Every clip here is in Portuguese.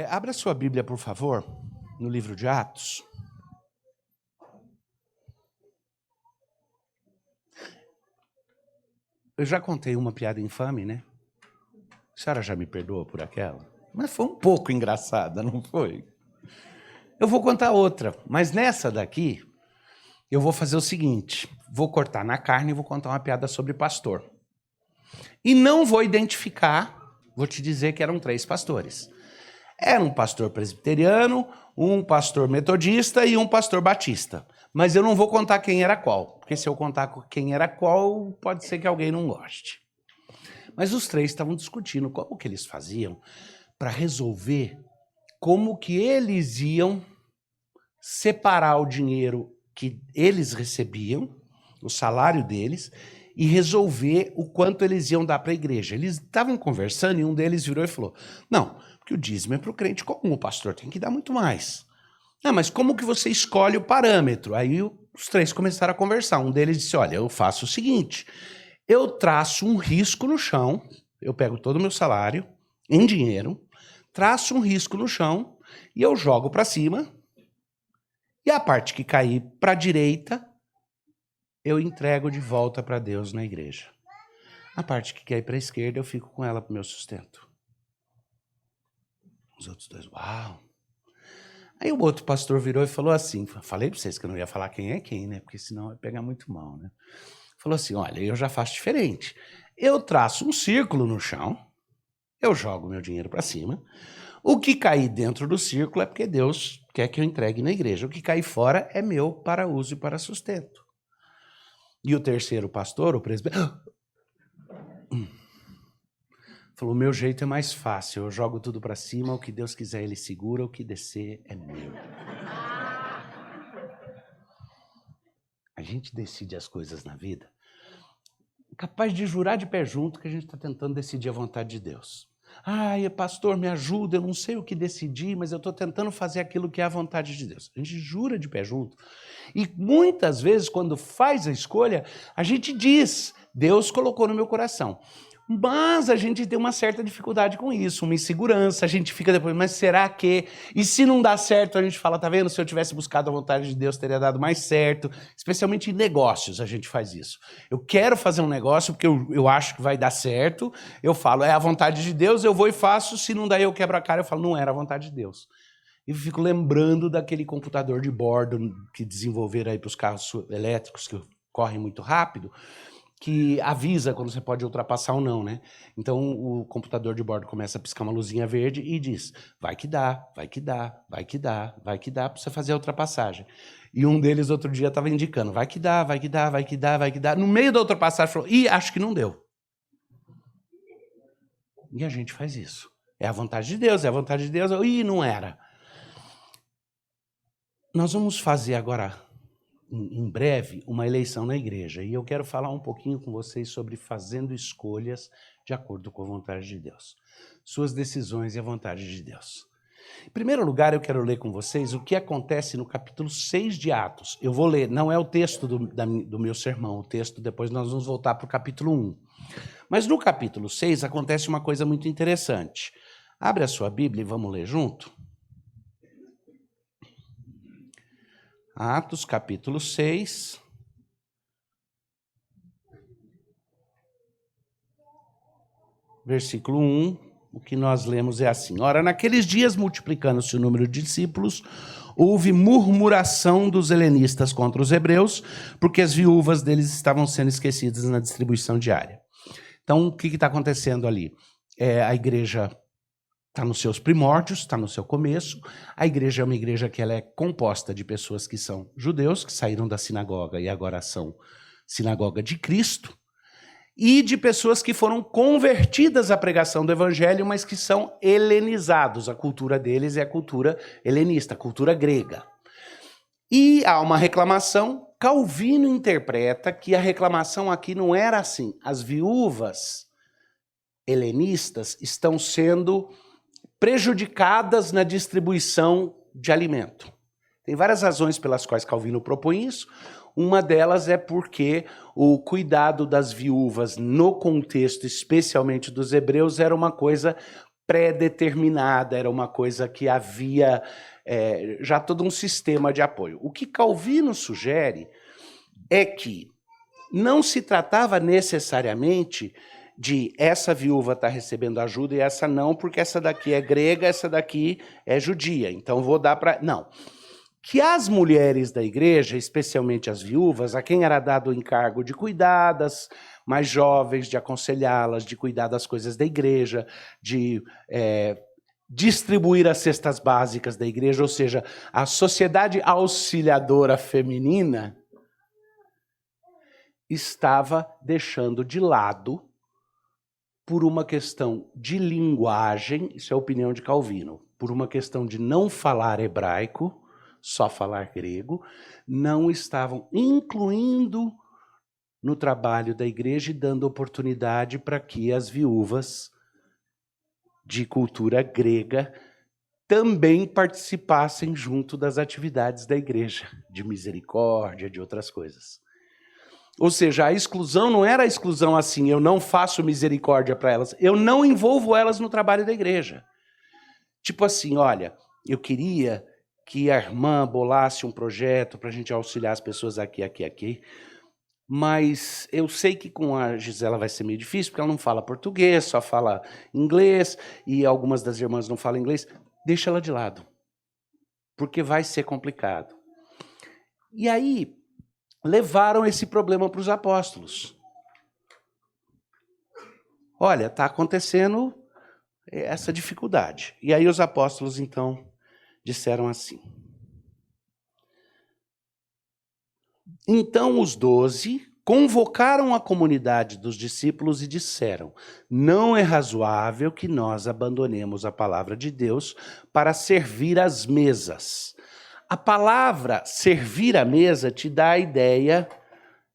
Abra sua Bíblia, por favor, no livro de Atos. Eu já contei uma piada infame, né? A senhora já me perdoa por aquela? Mas foi um pouco engraçada, não foi? Eu vou contar outra, mas nessa daqui, eu vou fazer o seguinte. Vou cortar na carne e vou contar uma piada sobre pastor. E não vou identificar, vou te dizer que eram 3 pastores. Era um pastor presbiteriano, um pastor metodista e um pastor batista. Mas eu não vou contar quem era qual, porque se eu contar quem era qual, pode ser que alguém não goste. Mas os 3 estavam discutindo como que eles faziam para resolver como que eles iam separar o dinheiro que eles recebiam, o salário deles, e resolver o quanto eles iam dar para a igreja. Eles estavam conversando e um deles virou e falou, não, porque o dízimo é para o crente comum, o pastor tem que dar muito mais. Ah, mas como que você escolhe o parâmetro? Aí os 3 começaram a conversar. Um deles disse, olha, eu faço o seguinte, eu traço um risco no chão, eu pego todo o meu salário em dinheiro, traço um risco no chão e eu jogo para cima e a parte que cair para a direita, eu entrego de volta para Deus na igreja. A parte que cair para a esquerda, eu fico com ela para o meu sustento. Os outros 2, uau! Aí o outro pastor virou e falou assim, falei para vocês que eu não ia falar quem é quem, né? Porque senão ia pegar muito mal, né? Falou assim, olha, eu já faço diferente. Eu traço um círculo no chão, eu jogo meu dinheiro para cima, o que cair dentro do círculo é porque Deus quer que eu entregue na igreja. O que cair fora é meu para uso e para sustento. E o terceiro pastor, o presbítero, falou, o meu jeito é mais fácil, eu jogo tudo para cima, o que Deus quiser ele segura, o que descer é meu. A gente decide as coisas na vida, capaz de jurar de pé junto que a gente está tentando decidir a vontade de Deus. Ai, pastor, me ajuda, eu não sei o que decidir, mas eu estou tentando fazer aquilo que é a vontade de Deus. A gente jura de pé junto. E muitas vezes, quando faz a escolha, a gente diz, Deus colocou no meu coração. Mas a gente tem uma certa dificuldade com isso, uma insegurança, a gente fica depois, mas será que... E se não dá certo, a gente fala, tá vendo? Se eu tivesse buscado a vontade de Deus, teria dado mais certo. Especialmente em negócios a gente faz isso. Eu quero fazer um negócio porque eu acho que vai dar certo, eu falo, é a vontade de Deus, eu vou e faço, se não dá eu quebro a cara, eu falo, não era a vontade de Deus. E fico lembrando daquele computador de bordo que desenvolveram aí para os carros elétricos que correm muito rápido, que avisa quando você pode ultrapassar ou não, né? Então o computador de bordo começa a piscar uma luzinha verde e diz, vai que dá, vai que dá, vai que dá, vai que dá para você fazer a ultrapassagem. E um deles outro dia estava indicando, vai que dá, vai que dá, vai que dá, vai que dá. No meio da ultrapassagem falou, ih, acho que não deu. E a gente faz isso. É a vontade de Deus, é a vontade de Deus. Ih, não era. Nós vamos fazer agora, em breve, uma eleição na igreja. E eu quero falar um pouquinho com vocês sobre fazendo escolhas de acordo com a vontade de Deus. Suas decisões e a vontade de Deus. Em primeiro lugar, eu quero ler com vocês o que acontece no capítulo 6 de Atos. Eu vou ler, não é o texto do meu sermão, o texto depois nós vamos voltar para o capítulo 1. Mas no capítulo 6 acontece uma coisa muito interessante. Abre a sua Bíblia e vamos ler junto. Atos, capítulo 6. Versículo 1, o que nós lemos é assim. Ora, naqueles dias, multiplicando-se o número de discípulos, houve murmuração dos helenistas contra os hebreus, porque as viúvas deles estavam sendo esquecidas na distribuição diária. Então, o que está acontecendo ali? A igreja está nos seus primórdios, está no seu começo. A igreja é uma igreja que ela é composta de pessoas que são judeus, que saíram da sinagoga e agora são sinagoga de Cristo, e de pessoas que foram convertidas à pregação do evangelho, mas que são helenizados. A cultura deles é a cultura helenista, a cultura grega. E há uma reclamação. Calvino interpreta que a reclamação aqui não era assim. As viúvas helenistas estão sendo prejudicadas na distribuição de alimento. Tem várias razões pelas quais Calvino propõe isso. Uma delas é porque o cuidado das viúvas no contexto, especialmente dos hebreus, era uma coisa pré-determinada, era uma coisa que havia já todo um sistema de apoio. O que Calvino sugere é que não se tratava necessariamente de essa viúva estar recebendo ajuda e essa não, porque essa daqui é grega, essa daqui é judia, então vou dar para... Não. Que as mulheres da igreja, especialmente as viúvas, a quem era dado o encargo de cuidar das mais jovens, de aconselhá-las, de cuidar das coisas da igreja, de distribuir as cestas básicas da igreja, ou seja, a sociedade auxiliadora feminina estava deixando de lado por uma questão de linguagem, isso é a opinião de Calvino, por uma questão de não falar hebraico, só falar grego, não estavam incluindo no trabalho da igreja e dando oportunidade para que as viúvas de cultura grega também participassem junto das atividades da igreja, de misericórdia, de outras coisas. Ou seja, a exclusão não era a exclusão assim, eu não faço misericórdia para elas, eu não envolvo elas no trabalho da igreja. Tipo assim, olha, eu queria que a irmã bolasse um projeto para a gente auxiliar as pessoas aqui, mas eu sei que com a Gisela vai ser meio difícil, porque ela não fala português, só fala inglês, e algumas das irmãs não falam inglês. Deixa ela de lado, porque vai ser complicado. E aí, levaram esse problema para os apóstolos. Olha, está acontecendo essa dificuldade. E aí os apóstolos, então, disseram assim. Então os 12 convocaram a comunidade dos discípulos e disseram: não é razoável que nós abandonemos a palavra de Deus para servir às mesas. A palavra servir à mesa te dá a ideia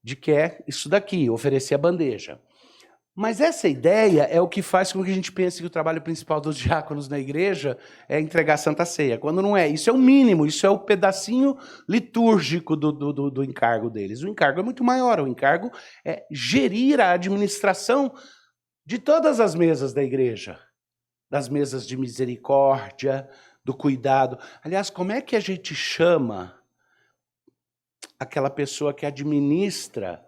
de que é isso daqui, oferecer a bandeja. Mas essa ideia é o que faz com que a gente pense que o trabalho principal dos diáconos na igreja é entregar a Santa Ceia, quando não é. Isso é o mínimo, isso é o pedacinho litúrgico do encargo deles. O encargo é muito maior, o encargo é gerir a administração de todas as mesas da igreja, das mesas de misericórdia, do cuidado. Aliás, como é que a gente chama aquela pessoa que administra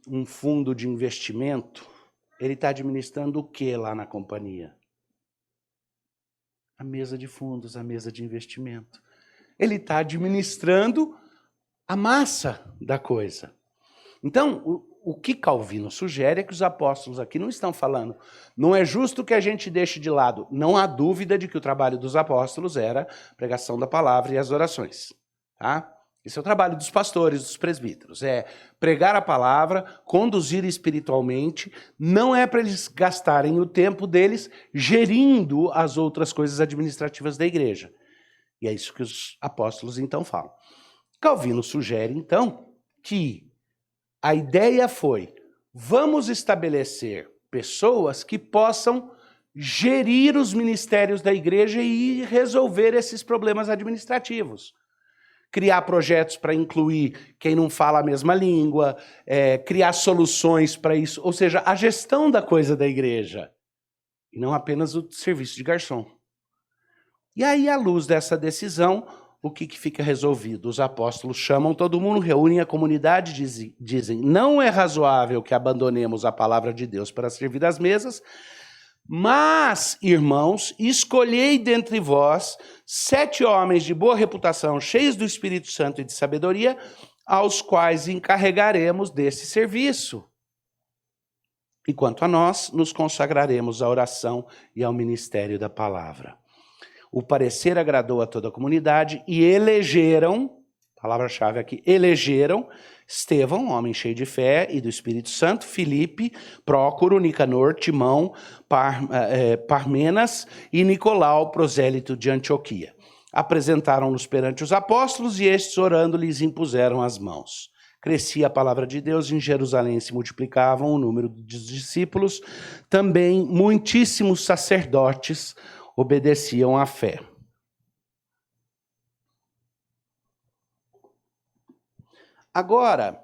um fundo de investimento? Ele está administrando o que lá na companhia? A mesa de fundos, a mesa de investimento. Ele está administrando a massa da coisa. Então, o que Calvino sugere é que os apóstolos aqui não estão falando, não é justo que a gente deixe de lado. Não há dúvida de que o trabalho dos apóstolos era a pregação da palavra e as orações. Tá? Esse é o trabalho dos pastores, dos presbíteros. É pregar a palavra, conduzir espiritualmente. Não é para eles gastarem o tempo deles gerindo as outras coisas administrativas da igreja. E é isso que os apóstolos então falam. Calvino sugere então que a ideia foi: vamos estabelecer pessoas que possam gerir os ministérios da igreja e resolver esses problemas administrativos. Criar projetos para incluir quem não fala a mesma língua, criar soluções para isso, ou seja, a gestão da coisa da igreja, e não apenas o serviço de garçom. E aí, à luz dessa decisão, o que fica resolvido? Os apóstolos chamam todo mundo, reúnem a comunidade, dizem: não é razoável que abandonemos a palavra de Deus para servir às mesas, mas, irmãos, escolhei dentre vós 7 homens de boa reputação, cheios do Espírito Santo e de sabedoria, aos quais encarregaremos desse serviço. E quanto a nós, nos consagraremos à oração e ao ministério da palavra. O parecer agradou a toda a comunidade e elegeram, palavra-chave aqui, elegeram Estevão, homem cheio de fé e do Espírito Santo, Filipe, Prócoro, Nicanor, Timão, Parmenas e Nicolau, prosélito de Antioquia. Apresentaram-nos perante os apóstolos e estes, orando, lhes impuseram as mãos. Crescia a palavra de Deus, em Jerusalém se multiplicavam o número dos discípulos, também muitíssimos sacerdotes obedeciam à fé. Agora,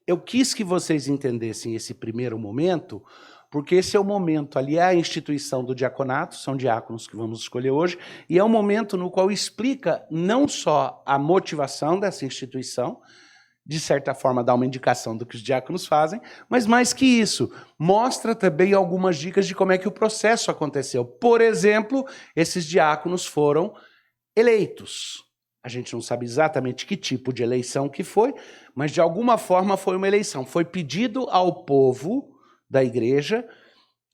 eu quis que vocês entendessem esse primeiro momento, porque esse é o momento, ali é a instituição do diaconato, são diáconos que vamos escolher hoje, e é um momento no qual explica não só a motivação dessa instituição, de certa forma dá uma indicação do que os diáconos fazem, mas mais que isso, mostra também algumas dicas de como é que o processo aconteceu. Por exemplo, esses diáconos foram eleitos. A gente não sabe exatamente que tipo de eleição que foi, mas de alguma forma foi uma eleição. Foi pedido ao povo da igreja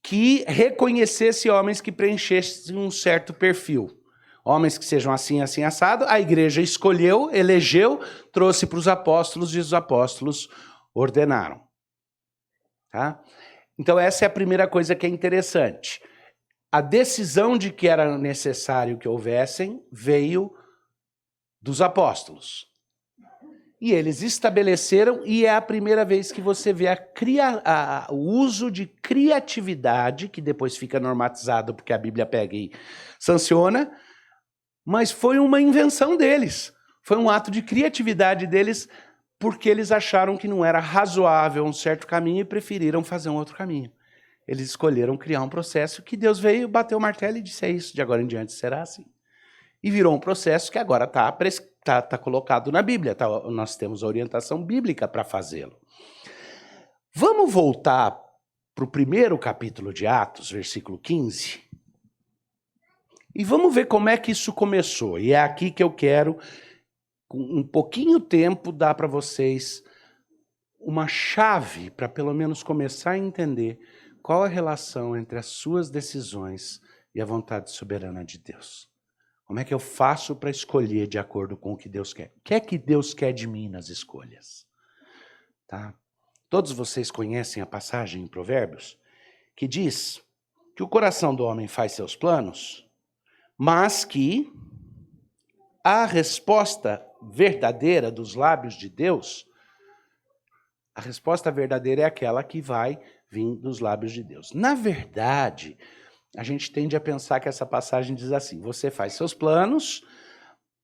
que reconhecesse homens que preenchessem um certo perfil. Homens que sejam assim, assim, assado. A igreja escolheu, elegeu, trouxe para os apóstolos e os apóstolos ordenaram. Tá? Então essa é a primeira coisa que é interessante. A decisão de que era necessário que houvessem veio dos apóstolos. E eles estabeleceram, e é a primeira vez que você vê o uso de criatividade, que depois fica normatizado porque a Bíblia pega e sanciona, mas foi uma invenção deles. Foi um ato de criatividade deles, porque eles acharam que não era razoável um certo caminho e preferiram fazer um outro caminho. Eles escolheram criar um processo que Deus veio, bateu o martelo e disse: é isso, de agora em diante será assim. E virou um processo que agora está colocado na Bíblia. Nós temos a orientação bíblica para fazê-lo. Vamos voltar para o primeiro capítulo de Atos, versículo 15. E vamos ver como é que isso começou. E é aqui que eu quero, com um pouquinho tempo, dar para vocês uma chave para pelo menos começar a entender qual a relação entre as suas decisões e a vontade soberana de Deus. Como é que eu faço para escolher de acordo com o que Deus quer? O que é que Deus quer de mim nas escolhas? Tá? Todos vocês conhecem a passagem em Provérbios que diz que o coração do homem faz seus planos, mas que a resposta verdadeira dos lábios de Deus, a resposta verdadeira é aquela que vai vir dos lábios de Deus. Na verdade, a gente tende a pensar que essa passagem diz assim: você faz seus planos,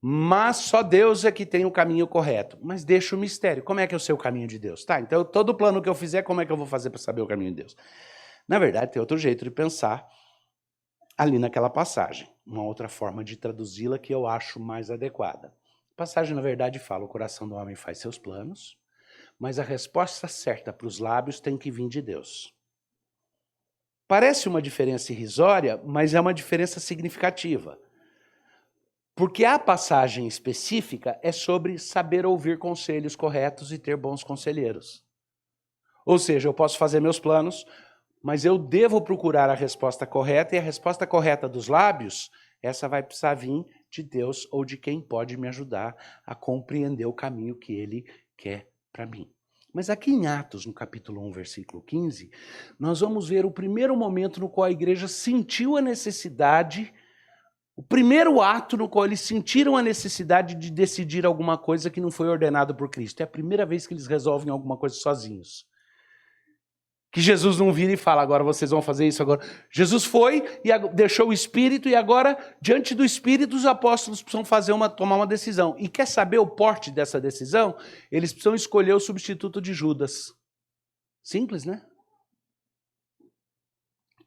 mas só Deus é que tem o caminho correto. Mas deixa o mistério. Como é que é o seu caminho de Deus? Tá, então todo plano que eu fizer, como é que eu vou fazer para saber o caminho de Deus? Na verdade, tem outro jeito de pensar ali naquela passagem. Uma outra forma de traduzi-la que eu acho mais adequada. A passagem, na verdade, fala: o coração do homem faz seus planos, mas a resposta certa para os lábios tem que vir de Deus. Parece uma diferença irrisória, mas é uma diferença significativa. Porque a passagem específica é sobre saber ouvir conselhos corretos e ter bons conselheiros. Ou seja, eu posso fazer meus planos, mas eu devo procurar a resposta correta, e a resposta correta dos lábios, essa vai precisar vir de Deus ou de quem pode me ajudar a compreender o caminho que Ele quer para mim. Mas aqui em Atos, no capítulo 1, versículo 15, nós vamos ver o primeiro momento no qual a igreja sentiu a necessidade, o primeiro ato no qual eles sentiram a necessidade de decidir alguma coisa que não foi ordenado por Cristo. É a primeira vez que eles resolvem alguma coisa sozinhos. Que Jesus não vira e fala: agora vocês vão fazer isso agora. Jesus foi e deixou o Espírito, e agora, diante do Espírito, os apóstolos precisam tomar uma decisão. E quer saber o porte dessa decisão? Eles precisam escolher o substituto de Judas. Simples, né?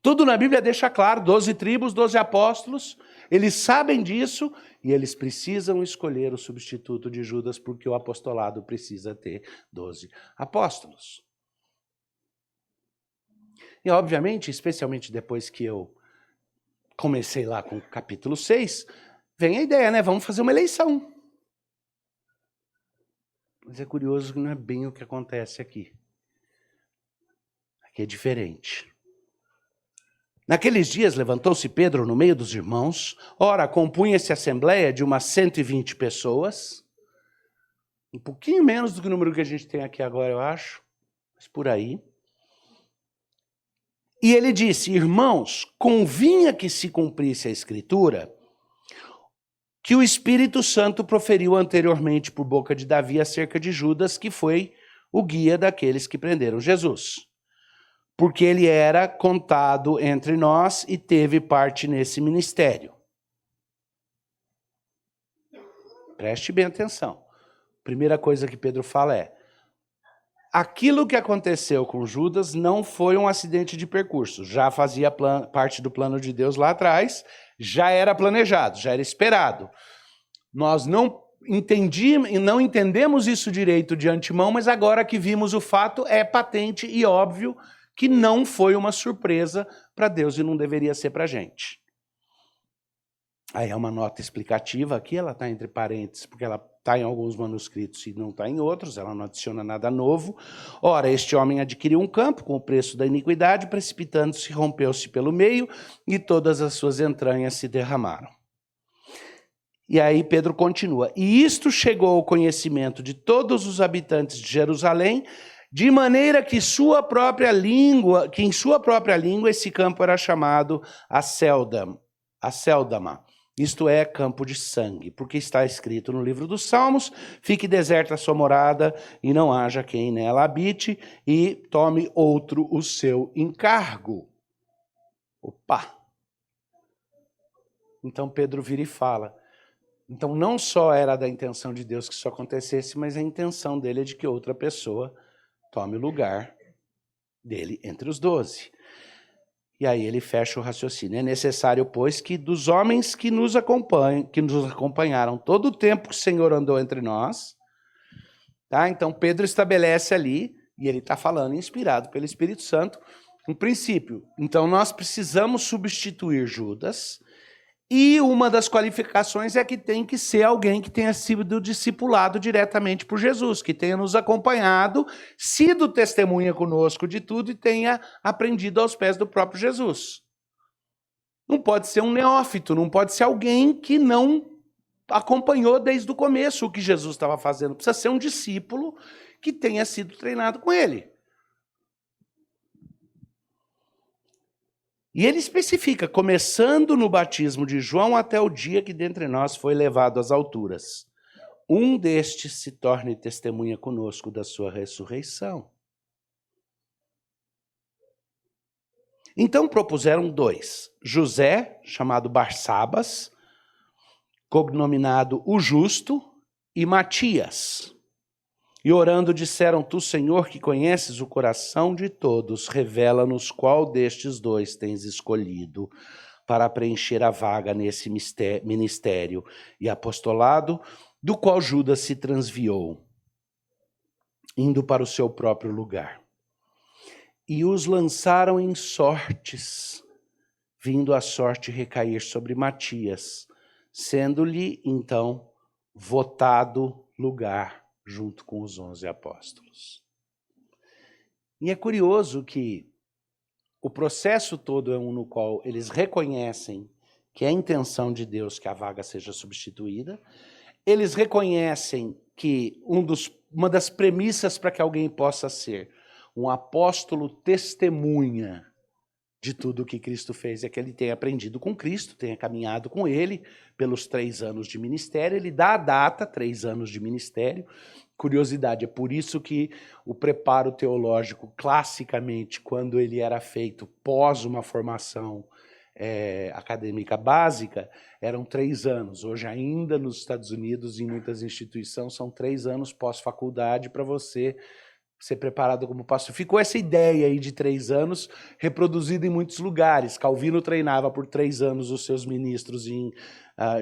Tudo na Bíblia deixa claro: 12 tribos, 12 apóstolos. Eles sabem disso e eles precisam escolher o substituto de Judas, porque o apostolado precisa ter 12 apóstolos. E, obviamente, especialmente depois que eu comecei lá com o capítulo 6, vem a ideia, né? Vamos fazer uma eleição. Mas é curioso que não é bem o que acontece aqui. Aqui é diferente. Naqueles dias levantou-se Pedro no meio dos irmãos. Ora, compunha-se a assembleia de umas 120 pessoas. Um pouquinho menos do que o número que a gente tem aqui agora, eu acho. Mas por aí. E ele disse: irmãos, convinha que se cumprisse a Escritura que o Espírito Santo proferiu anteriormente por boca de Davi acerca de Judas, que foi o guia daqueles que prenderam Jesus. Porque ele era contado entre nós e teve parte nesse ministério. Preste bem atenção. Primeira coisa que Pedro fala é: aquilo que aconteceu com Judas não foi um acidente de percurso, já fazia parte do plano de Deus lá atrás, já era planejado, já era esperado. Nós não entendemos isso direito de antemão, mas agora que vimos o fato, é patente e óbvio que não foi uma surpresa para Deus e não deveria ser para a gente. Aí é uma nota explicativa aqui, ela está entre parênteses, porque ela está em alguns manuscritos e não está em outros, ela não adiciona nada novo. Ora, este homem adquiriu um campo com o preço da iniquidade, precipitando-se, rompeu-se pelo meio, e todas as suas entranhas se derramaram. E aí Pedro continua, e isto chegou ao conhecimento de todos os habitantes de Jerusalém, de maneira que em sua própria língua esse campo era chamado Acéldama, isto é, campo de sangue, porque está escrito no livro dos Salmos, fique deserta a sua morada e não haja quem nela habite e tome outro o seu encargo. Opa! Então Pedro vira e fala, então não só era da intenção de Deus que isso acontecesse, mas a intenção dele é de que outra pessoa tome o lugar dele entre os 12. E aí ele fecha o raciocínio. É necessário, pois, que dos homens que nos acompanharam todo o tempo que o Senhor andou entre nós, tá? Então Pedro estabelece ali, e ele está falando inspirado pelo Espírito Santo, um princípio. Então nós precisamos substituir Judas, e uma das qualificações é que tem que ser alguém que tenha sido discipulado diretamente por Jesus, que tenha nos acompanhado, sido testemunha conosco de tudo e tenha aprendido aos pés do próprio Jesus. Não pode ser um neófito, não pode ser alguém que não acompanhou desde o começo o que Jesus estava fazendo. Precisa ser um discípulo que tenha sido treinado com ele. E ele especifica, começando no batismo de João até o dia que dentre nós foi levado às alturas. Um destes se torne testemunha conosco da sua ressurreição. Então propuseram 2. José, chamado Barsabas, cognominado o Justo, e Matias. E orando disseram, tu, Senhor, que conheces o coração de todos, revela-nos qual destes 2 tens escolhido para preencher a vaga nesse ministério e apostolado, do qual Judas se transviou, indo para o seu próprio lugar. E os lançaram em sortes, vindo a sorte recair sobre Matias, sendo-lhe, então, votado lugar junto com os 11 apóstolos. E é curioso que o processo todo é um no qual eles reconhecem que é a intenção de Deus que a vaga seja substituída, eles reconhecem que uma das premissas para que alguém possa ser um apóstolo testemunha de tudo o que Cristo fez é que ele tenha aprendido com Cristo, tenha caminhado com ele pelos 3 anos de ministério. Ele dá a data, 3 anos de ministério. Curiosidade, é por isso que o preparo teológico, classicamente, quando ele era feito pós uma formação acadêmica básica, eram 3 anos. Hoje, ainda nos Estados Unidos, em muitas instituições, são 3 anos pós-faculdade para você ser preparado como pastor. Ficou essa ideia aí de 3 anos, reproduzida em muitos lugares. Calvino treinava por 3 anos os seus ministros em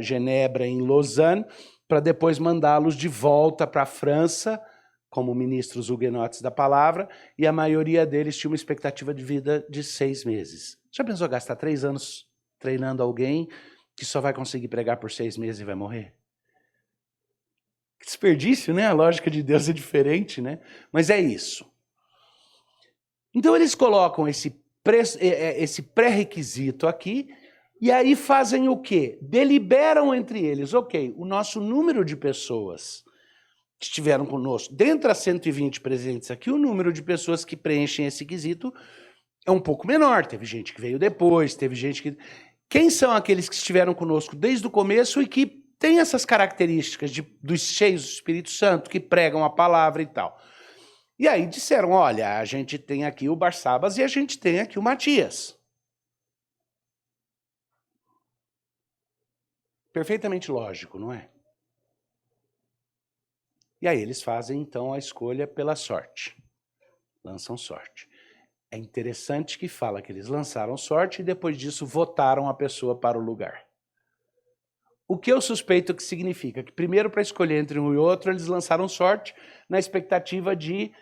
Genebra, em Lausanne, para depois mandá-los de volta para a França, como ministros huguenotes da palavra, e a maioria deles tinha uma expectativa de vida de 6 meses. Já pensou gastar 3 anos treinando alguém que só vai conseguir pregar por 6 meses e vai morrer? Que desperdício, né? A lógica de Deus é diferente, né? Mas é isso. Então eles colocam esse pré-requisito aqui, e aí fazem o quê? Deliberam entre eles, ok, o nosso número de pessoas que estiveram conosco, dentre as 120 presentes aqui, o número de pessoas que preenchem esse quesito é um pouco menor. Teve gente que veio depois, teve gente que... Quem são aqueles que estiveram conosco desde o começo e que tem essas características dos cheios do Espírito Santo, que pregam a palavra e tal? E aí disseram, olha, a gente tem aqui o Barsabas e a gente tem aqui o Matias. Perfeitamente lógico, não é? E aí eles fazem, então, a escolha pela sorte. Lançam sorte. É interessante que fala que eles lançaram sorte e depois disso votaram a pessoa para o lugar. O que eu suspeito que significa que primeiro, para escolher entre um e outro, eles lançaram sorte na expectativa de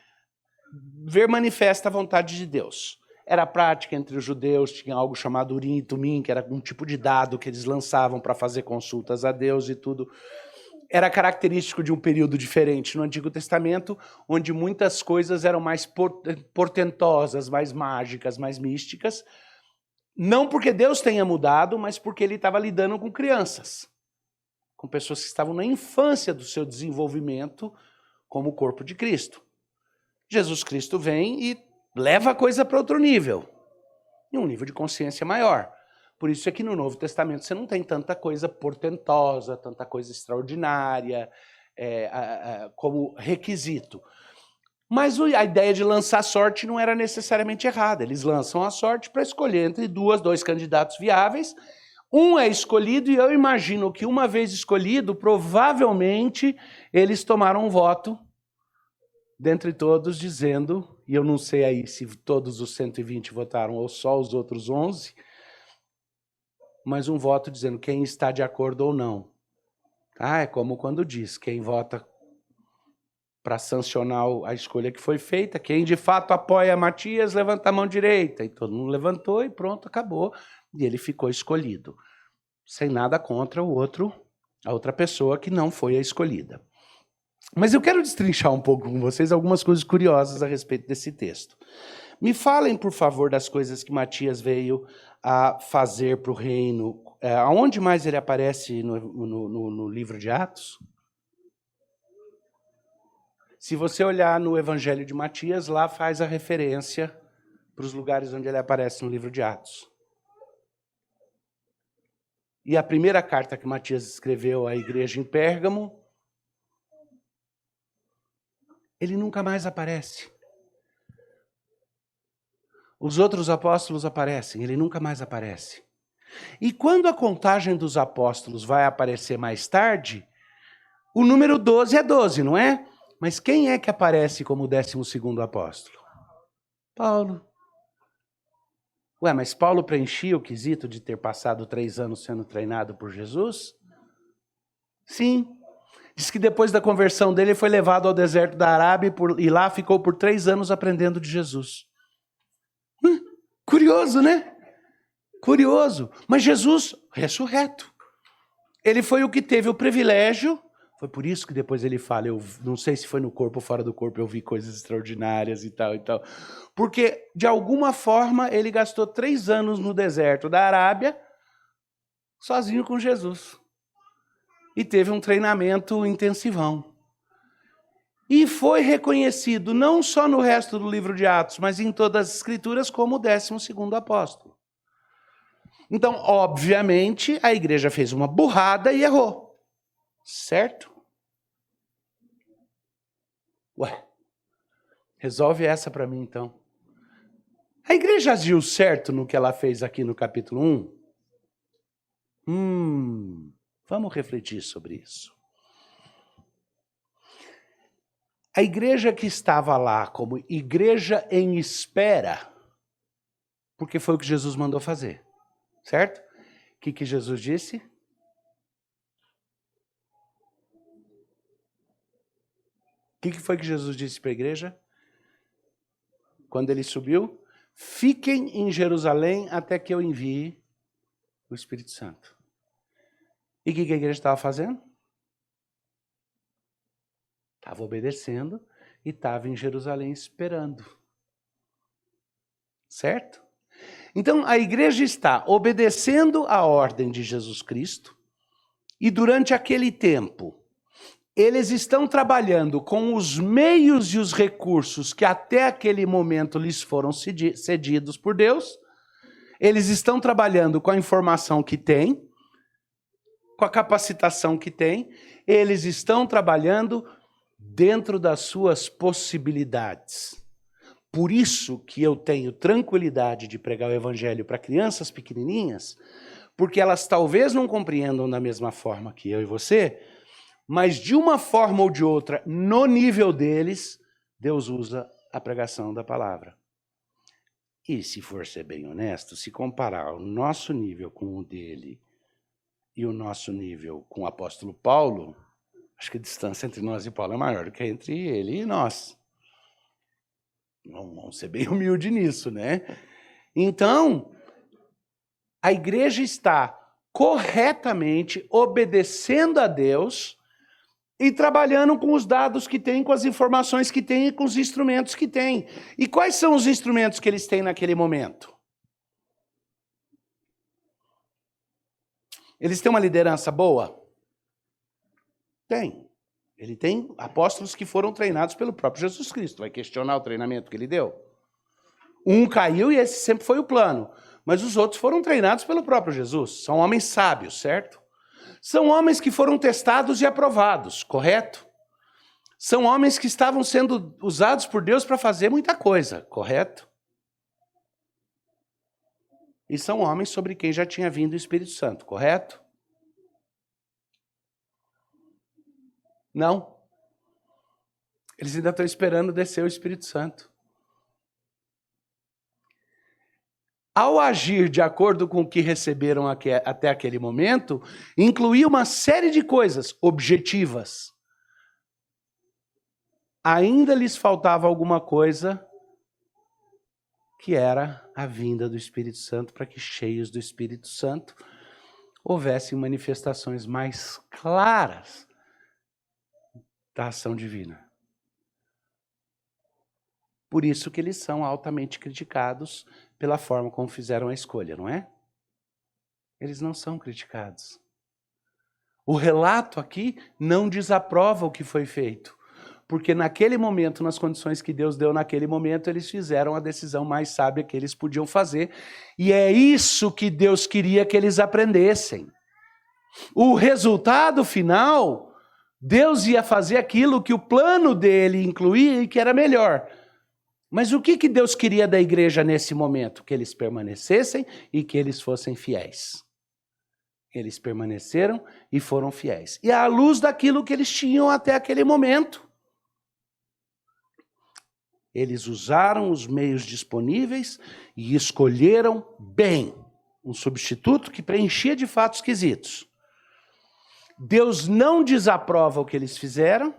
ver manifesta a vontade de Deus. Era prática entre os judeus, tinha algo chamado Urim e Tumim, que era um tipo de dado que eles lançavam para fazer consultas a Deus e tudo. Era característico de um período diferente no Antigo Testamento, onde muitas coisas eram mais portentosas, mais mágicas, mais místicas. Não porque Deus tenha mudado, mas porque ele estava lidando com crianças, com pessoas que estavam na infância do seu desenvolvimento como o corpo de Cristo. Jesus Cristo vem e leva a coisa para outro nível, e um nível de consciência maior. Por isso é que no Novo Testamento você não tem tanta coisa portentosa, tanta coisa extraordinária como requisito. Mas a ideia de lançar sorte não era necessariamente errada. Eles lançam a sorte para escolher entre dois candidatos viáveis. Um é escolhido e eu imagino que uma vez escolhido, provavelmente eles tomaram um voto dentre todos dizendo, e eu não sei aí se todos os 120 votaram ou só os outros 11, mas um voto dizendo quem está de acordo ou não. É como quando diz, quem vota para sancionar a escolha que foi feita, quem de fato apoia Matias, levanta a mão direita. E todo mundo levantou e pronto, acabou. E ele ficou escolhido. Sem nada contra a outra pessoa que não foi a escolhida. Mas eu quero destrinchar um pouco com vocês algumas coisas curiosas a respeito desse texto. Me falem, por favor, das coisas que Matias veio a fazer para o reino. Aonde mais ele aparece no livro de Atos? Se você olhar no Evangelho de Matias, lá faz a referência para os lugares onde ele aparece no livro de Atos. E a primeira carta que Matias escreveu à igreja em Pérgamo, ele nunca mais aparece. Os outros apóstolos aparecem, ele nunca mais aparece. E quando a contagem dos apóstolos vai aparecer mais tarde, o número 12 é 12, não é? Mas quem é que aparece como o 12º apóstolo? Paulo. Ué, mas Paulo preenchia o quesito de ter passado 3 anos sendo treinado por Jesus? Sim. Diz que depois da conversão dele, ele foi levado ao deserto da Arábia e lá ficou por 3 anos aprendendo de Jesus. Curioso, né? Curioso. Mas Jesus, ressurreto. Ele foi o que teve o privilégio. Foi por isso que depois ele fala, eu não sei se foi no corpo ou fora do corpo, eu vi coisas extraordinárias e tal e tal. Porque, de alguma forma, ele gastou 3 anos no deserto da Arábia, sozinho com Jesus. E teve um treinamento intensivão. E foi reconhecido, não só no resto do livro de Atos, mas em todas as escrituras, como o 12º apóstolo. Então, obviamente, a igreja fez uma burrada e errou. Certo? Ué, resolve essa para mim então. A igreja agiu certo no que ela fez aqui no capítulo 1? Vamos refletir sobre isso. A igreja que estava lá como igreja em espera, porque foi o que Jesus mandou fazer, certo? O que Jesus disse? O que foi que Jesus disse para a igreja? Quando ele subiu? Fiquem em Jerusalém até que eu envie o Espírito Santo. E o que a igreja estava fazendo? Estava obedecendo e estava em Jerusalém esperando. Certo? Então a igreja está obedecendo a ordem de Jesus Cristo e durante aquele tempo eles estão trabalhando com os meios e os recursos que até aquele momento lhes foram cedidos por Deus. Eles estão trabalhando com a informação que têm, com a capacitação que têm. Eles estão trabalhando dentro das suas possibilidades. Por isso que eu tenho tranquilidade de pregar o evangelho para crianças pequenininhas, porque elas talvez não compreendam da mesma forma que eu e você, mas de uma forma ou de outra, no nível deles, Deus usa a pregação da palavra. E se for ser bem honesto, se comparar o nosso nível com o dele e o nosso nível com o apóstolo Paulo, acho que a distância entre nós e Paulo é maior do que entre ele e nós. Vamos ser bem humildes nisso, né? Então, a igreja está corretamente obedecendo a Deus e trabalhando com os dados que tem, com as informações que tem e com os instrumentos que tem. E quais são os instrumentos que eles têm naquele momento? Eles têm uma liderança boa? Tem. Ele tem apóstolos que foram treinados pelo próprio Jesus Cristo. Vai questionar o treinamento que ele deu? Um caiu e esse sempre foi o plano. Mas os outros foram treinados pelo próprio Jesus. São homens sábios, certo? São homens que foram testados e aprovados, correto? São homens que estavam sendo usados por Deus para fazer muita coisa, correto? E são homens sobre quem já tinha vindo o Espírito Santo, correto? Não. Eles ainda estão esperando descer o Espírito Santo. Ao agir de acordo com o que receberam até aquele momento, incluía uma série de coisas objetivas. Ainda lhes faltava alguma coisa, que era a vinda do Espírito Santo, para que, cheios do Espírito Santo, houvessem manifestações mais claras da ação divina. Por isso que eles são altamente criticados pela forma como fizeram a escolha, não é? Eles não são criticados. O relato aqui não desaprova o que foi feito, porque naquele momento, nas condições que Deus deu naquele momento, eles fizeram a decisão mais sábia que eles podiam fazer, e é isso que Deus queria que eles aprendessem. O resultado final, Deus ia fazer aquilo que o plano dele incluía e que era melhor. Mas o que Deus queria da igreja nesse momento? Que eles permanecessem e que eles fossem fiéis. Eles permaneceram e foram fiéis. E à luz daquilo que eles tinham até aquele momento, eles usaram os meios disponíveis e escolheram bem um substituto que preenchia de fato os quesitos. Deus não desaprova o que eles fizeram,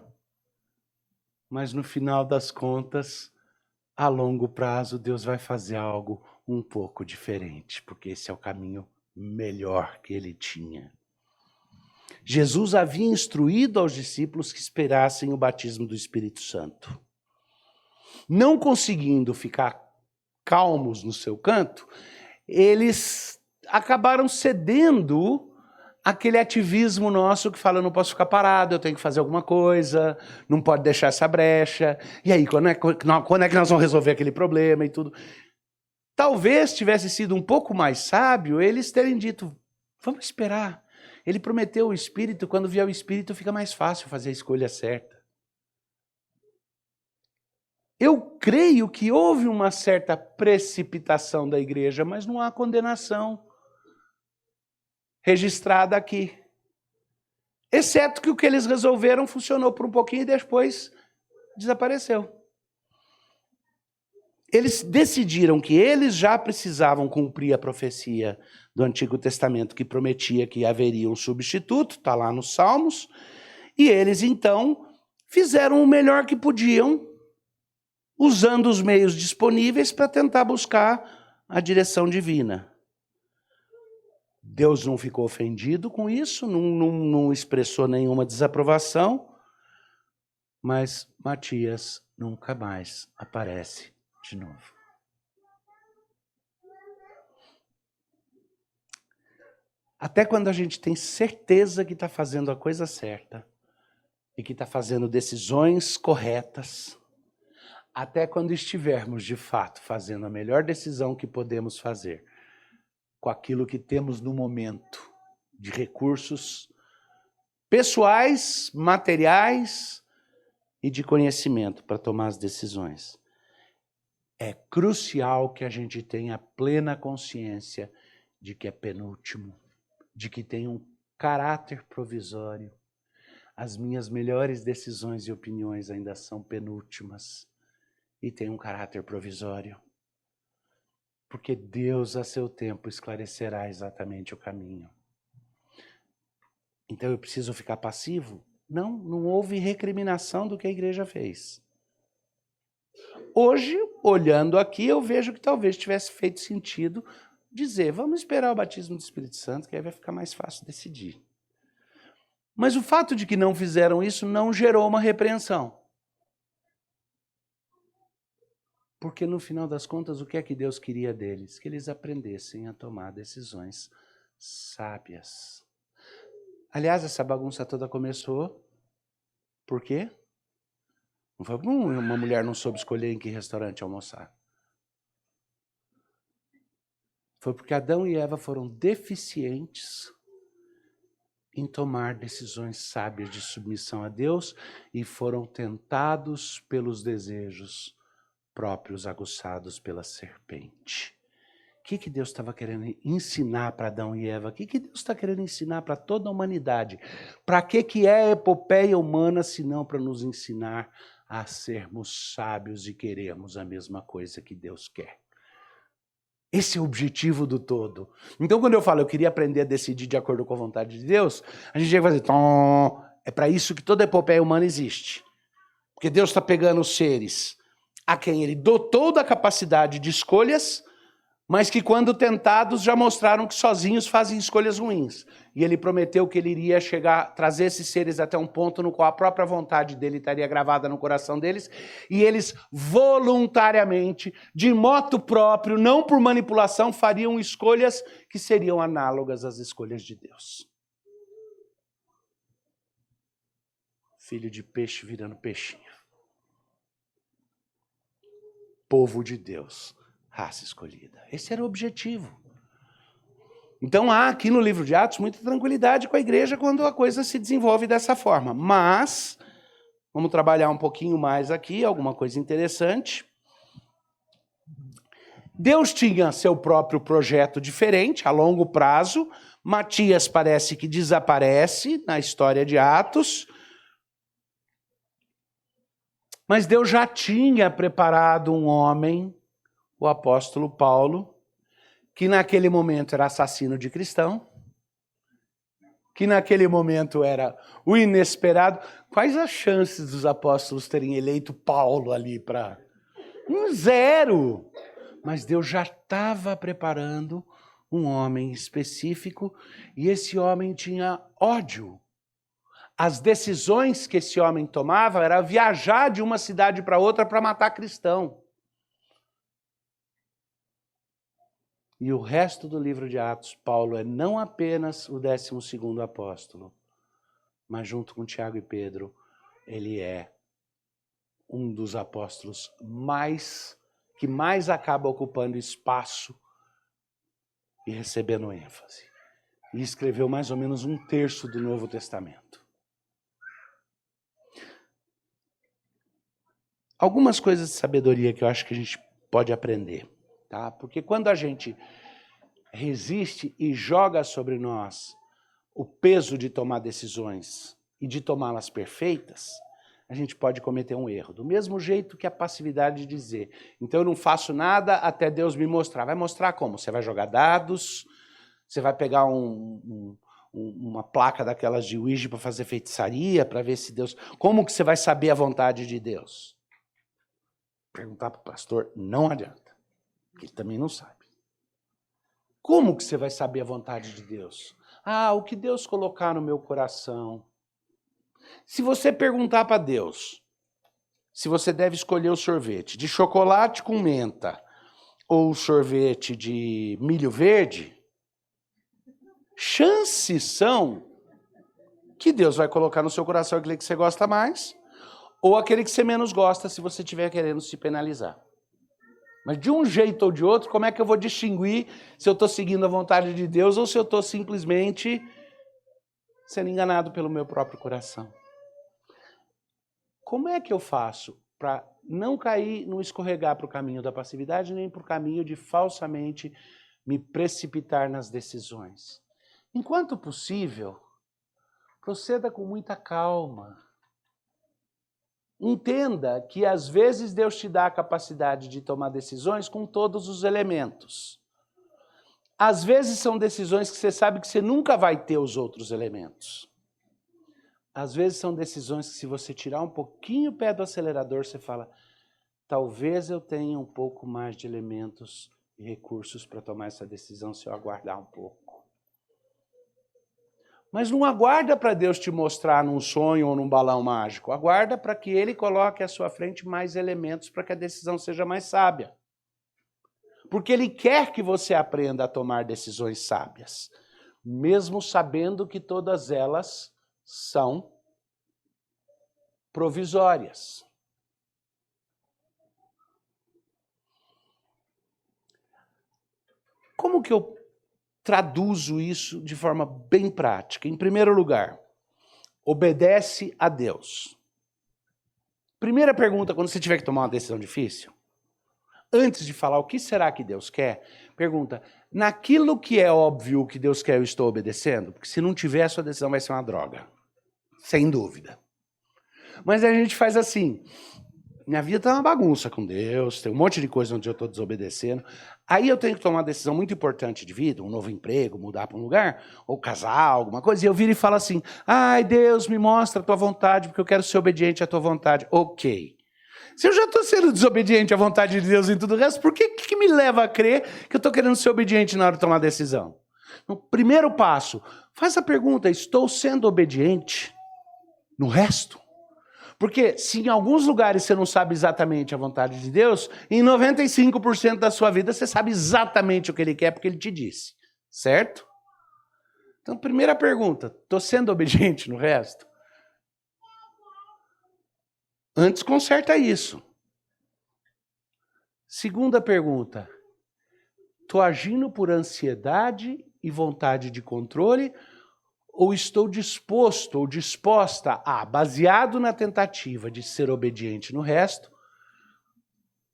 mas no final das contas, a longo prazo, Deus vai fazer algo um pouco diferente, porque esse é o caminho melhor que ele tinha. Jesus havia instruído aos discípulos que esperassem o batismo do Espírito Santo. Não conseguindo ficar calmos no seu canto, eles acabaram cedendo aquele ativismo nosso que fala, eu não posso ficar parado, eu tenho que fazer alguma coisa, não pode deixar essa brecha, e aí, quando é que nós vamos resolver aquele problema e tudo? Talvez tivesse sido um pouco mais sábio eles terem dito, vamos esperar. Ele prometeu o Espírito, quando vier o Espírito fica mais fácil fazer a escolha certa. Eu creio que houve uma certa precipitação da igreja, mas não há condenação registrada aqui. Exceto que o que eles resolveram funcionou por um pouquinho e depois desapareceu. Eles decidiram que eles já precisavam cumprir a profecia do Antigo Testamento que prometia que haveria um substituto, está lá nos Salmos, e eles então fizeram o melhor que podiam, usando os meios disponíveis para tentar buscar a direção divina. Deus não ficou ofendido com isso, não expressou nenhuma desaprovação, mas Matias nunca mais aparece de novo. Até quando a gente tem certeza que está fazendo a coisa certa e que está fazendo decisões corretas, até quando estivermos de fato fazendo a melhor decisão que podemos fazer, com aquilo que temos no momento de recursos pessoais, materiais e de conhecimento para tomar as decisões. É crucial que a gente tenha plena consciência de que é penúltimo, de que tem um caráter provisório. As minhas melhores decisões e opiniões ainda são penúltimas. e tem um caráter provisório. Porque Deus, a seu tempo, esclarecerá exatamente o caminho. Então eu preciso ficar passivo? Não houve recriminação do que a igreja fez. Hoje, olhando aqui, eu vejo que talvez tivesse feito sentido dizer, vamos esperar o batismo do Espírito Santo, que aí vai ficar mais fácil decidir. Mas o fato de que não fizeram isso não gerou uma repreensão. Porque no final das contas, o que é que Deus queria deles? Que eles aprendessem a tomar decisões sábias. Aliás, essa bagunça toda começou por quê? Não foi porque uma mulher não soube escolher em que restaurante almoçar. Foi porque Adão e Eva foram deficientes em tomar decisões sábias de submissão a Deus e foram tentados pelos desejos próprios aguçados pela serpente. O que Deus estava querendo ensinar para Adão e Eva? O que Deus está querendo ensinar para toda a humanidade? Para que é a epopeia humana, se não para nos ensinar a sermos sábios e queremos a mesma coisa que Deus quer? Esse é o objetivo do todo. Então, quando eu falo eu queria aprender a decidir de acordo com a vontade de Deus, a gente vai fazer, tom, é para isso que toda a epopeia humana existe. Porque Deus está pegando os seres a quem ele dotou da capacidade de escolhas, mas que quando tentados já mostraram que sozinhos fazem escolhas ruins. E ele prometeu que ele iria trazer esses seres até um ponto no qual a própria vontade dele estaria gravada no coração deles, e eles voluntariamente, de moto próprio, não por manipulação, fariam escolhas que seriam análogas às escolhas de Deus. Filho de peixe virando peixinho. Povo de Deus, raça escolhida. Esse era o objetivo. Então há aqui no livro de Atos muita tranquilidade com a igreja quando a coisa se desenvolve dessa forma. Mas, vamos trabalhar um pouquinho mais aqui, alguma coisa interessante. Deus tinha seu próprio projeto diferente, a longo prazo. Matias parece que desaparece na história de Atos. Mas Deus já tinha preparado um homem, o apóstolo Paulo, que naquele momento era assassino de cristão, que naquele momento era o inesperado. Quais as chances dos apóstolos terem eleito Paulo ali para... Zero! Mas Deus já estava preparando um homem específico e esse homem tinha ódio. As decisões que esse homem tomava era viajar de uma cidade para outra para matar cristão. E o resto do livro de Atos, Paulo é não apenas o 12º apóstolo, mas junto com Tiago e Pedro, ele é um dos apóstolos que mais acaba ocupando espaço e recebendo ênfase. E escreveu mais ou menos 1/3 do Novo Testamento. Algumas coisas de sabedoria que eu acho que a gente pode aprender, tá? Porque quando a gente resiste e joga sobre nós o peso de tomar decisões e de tomá-las perfeitas, a gente pode cometer um erro. Do mesmo jeito que a passividade de dizer, então eu não faço nada até Deus me mostrar. Vai mostrar como? Você vai jogar dados, você vai pegar uma placa daquelas de Ouija para fazer feitiçaria, para ver se Deus... Como que você vai saber a vontade de Deus? Perguntar para o pastor, não adianta, porque ele também não sabe. Como que você vai saber a vontade de Deus? O que Deus colocar no meu coração. Se você perguntar para Deus se você deve escolher o sorvete de chocolate com menta ou o sorvete de milho verde, chances são que Deus vai colocar no seu coração aquele que você gosta mais ou aquele que você menos gosta se você estiver querendo se penalizar. Mas de um jeito ou de outro, como é que eu vou distinguir se eu estou seguindo a vontade de Deus ou se eu estou simplesmente sendo enganado pelo meu próprio coração? Como é que eu faço para não cair, não escorregar para o caminho da passividade, nem para o caminho de falsamente me precipitar nas decisões? Enquanto possível, proceda com muita calma. Entenda que às vezes Deus te dá a capacidade de tomar decisões com todos os elementos. Às vezes são decisões que você sabe que você nunca vai ter os outros elementos. Às vezes são decisões que se você tirar um pouquinho o pé do acelerador, você fala, talvez eu tenha um pouco mais de elementos e recursos para tomar essa decisão se eu aguardar um pouco. Mas não aguarda para Deus te mostrar num sonho ou num balão mágico. Aguarda para que Ele coloque à sua frente mais elementos para que a decisão seja mais sábia. Porque Ele quer que você aprenda a tomar decisões sábias, mesmo sabendo que todas elas são provisórias. Como que eu traduzo isso de forma bem prática? Em primeiro lugar, obedece a Deus. Primeira pergunta, quando você tiver que tomar uma decisão difícil, antes de falar o que será que Deus quer, pergunta, naquilo que é óbvio que Deus quer, eu estou obedecendo? Porque se não tiver, a sua decisão vai ser uma droga. Sem dúvida. Mas a gente faz assim, minha vida está uma bagunça com Deus, tem um monte de coisa onde eu estou desobedecendo. Aí eu tenho que tomar uma decisão muito importante de vida, um novo emprego, mudar para um lugar, ou casar, alguma coisa, e eu viro e falo assim, ai Deus, me mostra a tua vontade, porque eu quero ser obediente à tua vontade. Ok. Se eu já estou sendo desobediente à vontade de Deus em tudo o resto, por que me leva a crer que eu estou querendo ser obediente na hora de tomar a decisão? No primeiro passo, faz a pergunta, estou sendo obediente no resto? Porque se em alguns lugares você não sabe exatamente a vontade de Deus, em 95% da sua vida você sabe exatamente o que Ele quer porque Ele te disse. Certo? Então, primeira pergunta, estou sendo obediente no resto? Antes conserta isso. Segunda pergunta, estou agindo por ansiedade e vontade de controle ou estou disposto ou disposta a, baseado na tentativa de ser obediente no resto,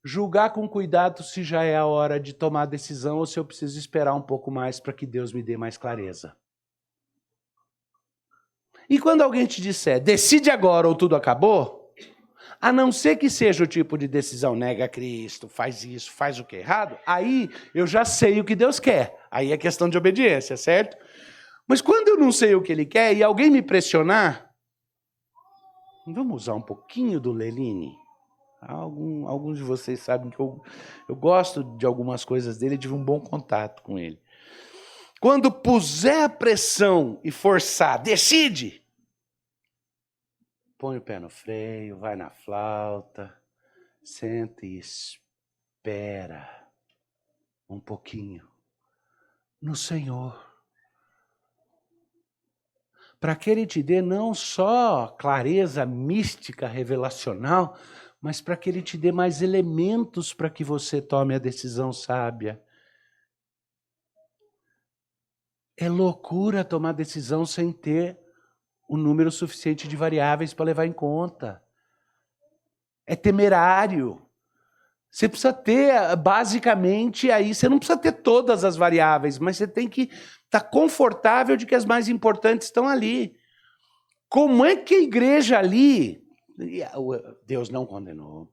julgar com cuidado se já é a hora de tomar a decisão ou se eu preciso esperar um pouco mais para que Deus me dê mais clareza. E quando alguém te disser, decide agora ou tudo acabou, a não ser que seja o tipo de decisão, nega Cristo, faz isso, faz o que é errado, aí eu já sei o que Deus quer. Aí é questão de obediência, certo? Mas quando eu não sei o que Ele quer e alguém me pressionar, vamos usar um pouquinho do Leline? Alguns de vocês sabem que eu gosto de algumas coisas dele, tive um bom contato com ele. Quando puser a pressão e forçar, decide! Põe o pé no freio, vai na flauta, senta e espera um pouquinho no Senhor. Para que Ele te dê não só clareza mística, revelacional, mas para que Ele te dê mais elementos para que você tome a decisão sábia. É loucura tomar decisão sem ter um número suficiente de variáveis para levar em conta. É temerário. Você precisa ter, basicamente, aí você não precisa ter todas as variáveis, mas você tem que estar confortável de que as mais importantes estão ali. Como é que a igreja ali... Deus não condenou.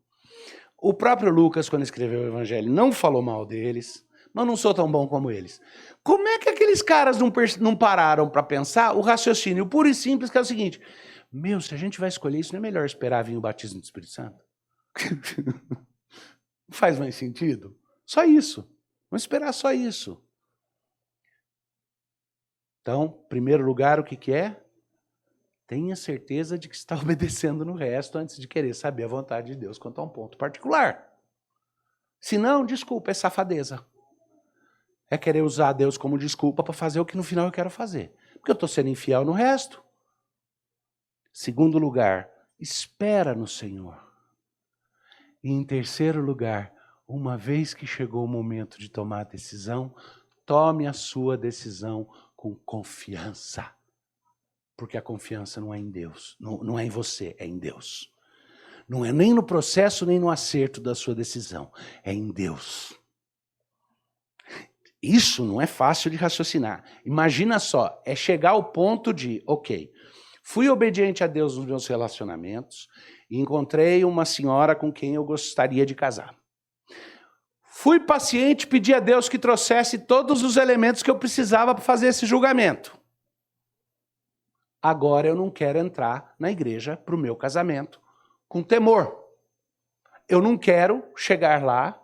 O próprio Lucas, quando escreveu o Evangelho, não falou mal deles, mas não sou tão bom como eles. Como é que aqueles caras não pararam para pensar o raciocínio puro e simples, que é o seguinte, se a gente vai escolher isso, não é melhor esperar vir o batismo do Espírito Santo? Não faz mais sentido? Só isso. Vamos esperar só isso. Então, em primeiro lugar, o que é? Tenha certeza de que está obedecendo no resto antes de querer saber a vontade de Deus quanto a um ponto particular. Se não, desculpa, é safadeza. É querer usar Deus como desculpa para fazer o que no final eu quero fazer. Porque eu estou sendo infiel no resto. Segundo lugar, espera no Senhor. E em terceiro lugar, uma vez que chegou o momento de tomar a decisão, tome a sua decisão com confiança. Porque a confiança não é em Deus, não é em você, é em Deus. Não é nem no processo, nem no acerto da sua decisão, é em Deus. Isso não é fácil de raciocinar. Imagina só, é chegar ao ponto de, ok, Fui obediente a Deus nos meus relacionamentos e encontrei uma senhora com quem eu gostaria de casar. Fui paciente, pedi a Deus que trouxesse todos os elementos que eu precisava para fazer esse julgamento. Agora eu não quero entrar na igreja para o meu casamento com temor. Eu não quero chegar lá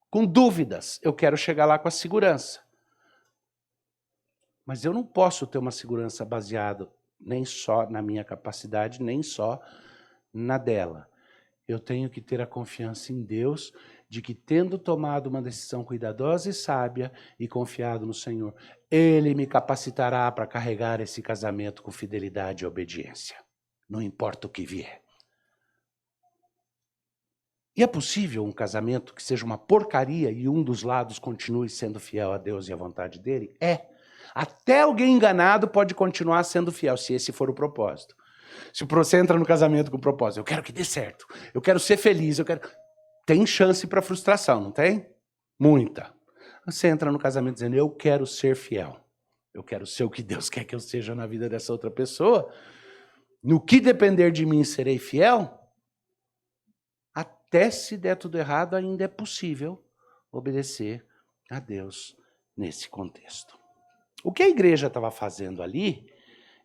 com dúvidas. Eu quero chegar lá com a segurança. Mas eu não posso ter uma segurança baseada nem só na minha capacidade, nem só na dela. Eu tenho que ter a confiança em Deus de que, tendo tomado uma decisão cuidadosa e sábia e confiado no Senhor, Ele me capacitará para carregar esse casamento com fidelidade e obediência. Não importa o que vier. E é possível um casamento que seja uma porcaria e um dos lados continue sendo fiel a Deus e à vontade dele? É. Até alguém enganado pode continuar sendo fiel, se esse for o propósito. Se você entra no casamento com o propósito, eu quero que dê certo, eu quero ser feliz, eu quero... Tem chance para frustração, não tem? Muita. Você entra no casamento dizendo, eu quero ser fiel. Eu quero ser o que Deus quer que eu seja na vida dessa outra pessoa. No que depender de mim, serei fiel. Até se der tudo errado, ainda é possível obedecer a Deus nesse contexto. O que a igreja estava fazendo ali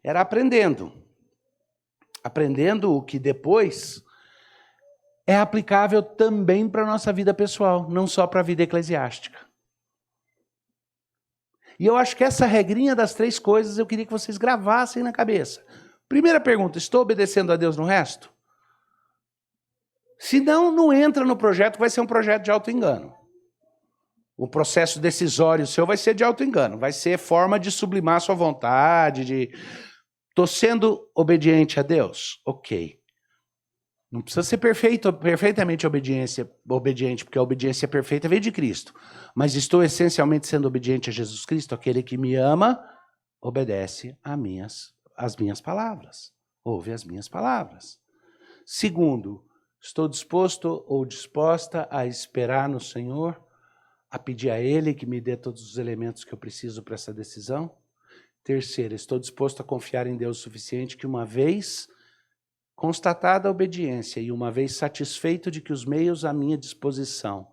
era aprendendo. Aprendendo o que depois é aplicável também para a nossa vida pessoal, não só para a vida eclesiástica. E eu acho que essa regrinha das 3 coisas eu queria que vocês gravassem na cabeça. Primeira pergunta, estou obedecendo a Deus no resto? Se não, não entra no projeto, vai ser um projeto de auto-engano. O processo decisório seu vai ser de auto-engano, vai ser forma de sublimar a sua vontade, de... Estou sendo obediente a Deus? Ok. Não precisa ser perfeitamente obediente, porque a obediência perfeita veio de Cristo. Mas estou essencialmente sendo obediente a Jesus Cristo, aquele que me ama, obedece às minhas palavras. Ouve as minhas palavras. Segundo, estou disposto ou disposta a esperar no Senhor, a pedir a Ele que me dê todos os elementos que eu preciso para essa decisão. Terceiro, estou disposto a confiar em Deus o suficiente que, uma vez constatada a obediência e uma vez satisfeito de que os meios à minha disposição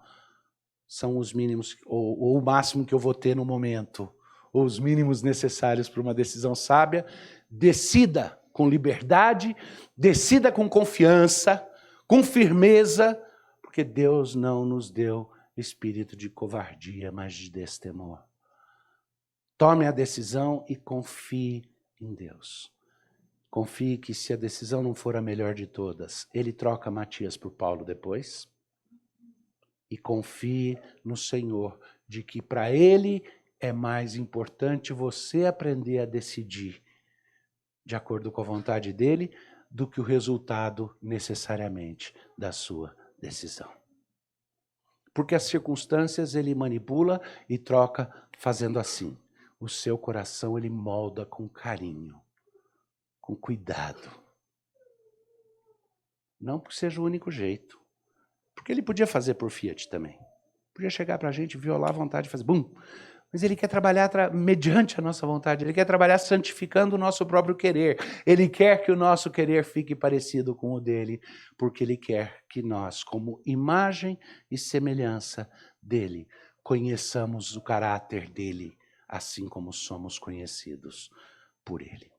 são os mínimos, ou o máximo que eu vou ter no momento, ou os mínimos necessários para uma decisão sábia, decida com liberdade, decida com confiança, com firmeza, porque Deus não nos deu espírito de covardia, mas de destemor. Tome a decisão e confie em Deus. Confie que, se a decisão não for a melhor de todas, Ele troca Matias por Paulo depois. E confie no Senhor, de que para Ele é mais importante você aprender a decidir de acordo com a vontade dEle, do que o resultado necessariamente da sua decisão. Porque as circunstâncias Ele manipula e troca fazendo assim. O seu coração Ele molda com carinho, com cuidado. Não porque seja o único jeito. Porque Ele podia fazer por Fiat também. Podia chegar para a gente, violar a vontade e fazer bum. Mas Ele quer trabalhar mediante a nossa vontade. Ele quer trabalhar santificando o nosso próprio querer. Ele quer que o nosso querer fique parecido com o dele. Porque Ele quer que nós, como imagem e semelhança dele, conheçamos o caráter dele, assim como somos conhecidos por Ele.